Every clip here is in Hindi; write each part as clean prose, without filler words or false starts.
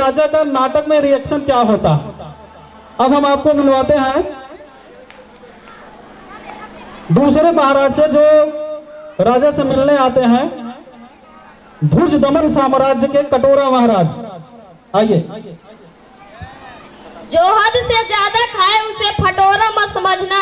राजा का नाटक में रिएक्शन क्या होता। अब हम आपको मिलवाते हैं दूसरे महाराज से जो राजा से मिलने आते हैं, भुज दमन साम्राज्य के कटोरा महाराज। आइए। जो हद से ज्यादा खाए उसे फटोरा मत समझना,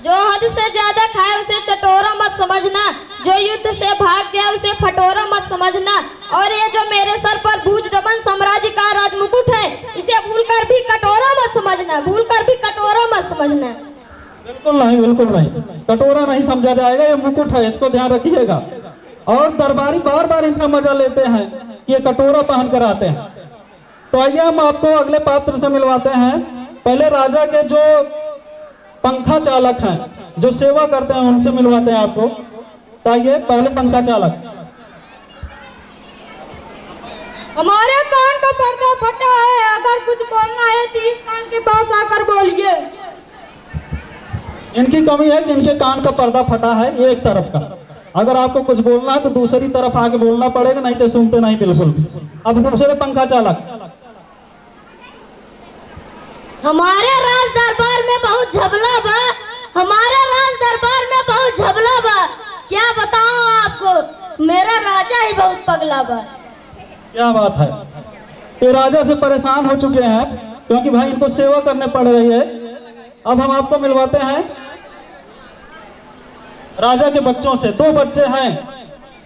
जो हद से ज्यादा खाए उसे चटोरा मत समझना, जो युद्ध से भाग गया उसे फटोरा मत समझना। और ये जो मेरे सर पर भुज दमन साम्राज्य का राजमुकुट है, इसे भूलकर भी कटोरा मत समझना, भूलकर भी कटोरा मत समझना। बिल्कुल नहीं, बिल्कुल नहीं, कटोरा नहीं समझा जाएगा, ये मुकुट है, इसको ध्यान रखिएगा। और दरबारी बार बार इनका मजा लेते हैं कि ये कटोरा पहन कर आते हैं। तो आइए हम आपको अगले पात्र से मिलवाते हैं। पहले राजा के जो पंखा चालक हैं, जो सेवा करते हैं, उनसे मिलवाते हैं आपको। तो आइए पहले पंखा चालक। हमारे कान का पर्दा फटा है, अगर कुछ बोलना है तो इस कान के पास आकर बोलिए। इनकी कमी है कि इनके कान का पर्दा फटा है, ये एक तरफ का। अगर आपको कुछ बोलना है तो दूसरी तरफ आके बोलना पड़ेगा, नहीं तो सुनते नहीं बिल्कुल भी। अब दूसरे पंखा चालक। हमारे राज दरबार में बहुत झबला बा, हमारे राज दरबार में बहुत झबला बा। क्या बताऊं आपको, मेरा राजा ही बहुत पगला बा। क्या बात है, ये राजा से परेशान हो चुके हैं क्योंकि भाई इनको सेवा करने पड़ रही है। अब हम आपको मिलवाते हैं राजा के बच्चों से। दो बच्चे हैं,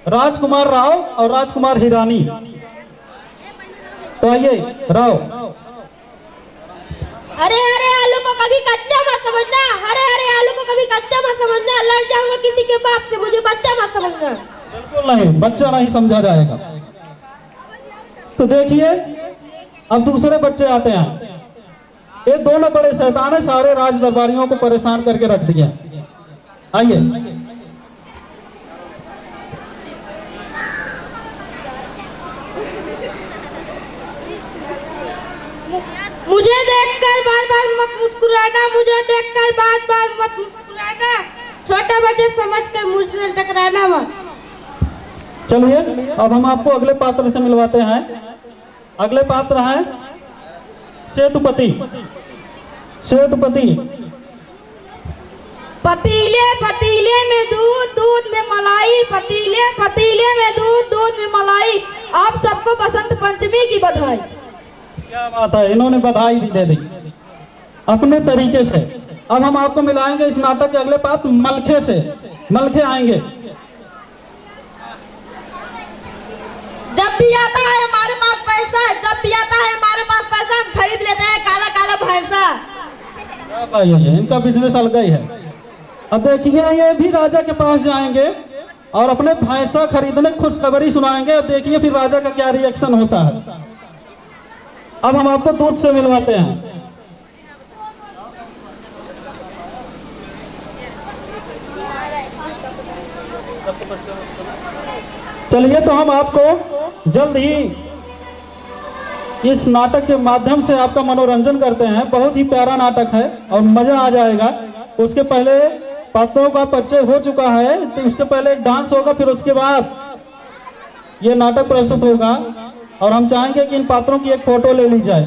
राजकुमार राव और राजकुमार हिरानी। तो आइए राव। हरे हरे आलू को कभी कच्चा मत समझना, हरे हरे आलू को कभी कच्चा मत समझना, लड़ जाऊंगा किसी के बाप से, मुझे बच्चा मत समझना। बिल्कुल नहीं, बच्चा नहीं समझा जाएगा। तो देखिए अब दूसरे बच्चे आते हैं। ये दोनों बड़े शैतान है, सारे राज दरबारियों को परेशान करके रख दिया। आइए। मुझे देखकर बार बार मत मुस्कुराना, मुझे देखकर बार बार मत मुस्कुराना, छोटा बच्चे समझकर मुझसे टकराना मत। चलिए अब हम आपको अगले पात्र से मिलवाते हैं। अगले पात्र हैं सेतुपति। सेतुपति। पतीले पतीले में दूध, दूध में मलाई, पतीले पतीले में दूध, दूध में मलाई। आप सबको बसंत पंचमी की बधाई। क्या बात है, इन्होंने बधाई भी दे दी अपने तरीके से। अब हम आपको मिलाएंगे इस नाटक के अगले पात्र मलखे से। मलखे आएंगे। जब भी आता है हमारे पास पैसा, जब भी आता है हमारे पास पैसा, हम खरीद लेते हैं काला काला भैंसा। क्या भाई है, इनका बिजनेस अलग ही है। अब देखिए ये भी राजा के पास जाएंगे और अपने भैंसा खरीदने खुशखबरी सुनाएंगे। और देखिए फिर राजा का क्या रिएक्शन होता है। अब हम आपको दूध से मिलवाते हैं। चलिए तो हम आपको जल्द ही इस नाटक के माध्यम से आपका मनोरंजन करते हैं। बहुत ही प्यारा नाटक है और मजा आ जाएगा। उसके पहले पात्रों का परिचय हो चुका है, तो उसके पहले एक डांस होगा, फिर उसके बाद ये नाटक प्रस्तुत होगा। और हम चाहेंगे कि इन पात्रों की एक फोटो ले ली जाए।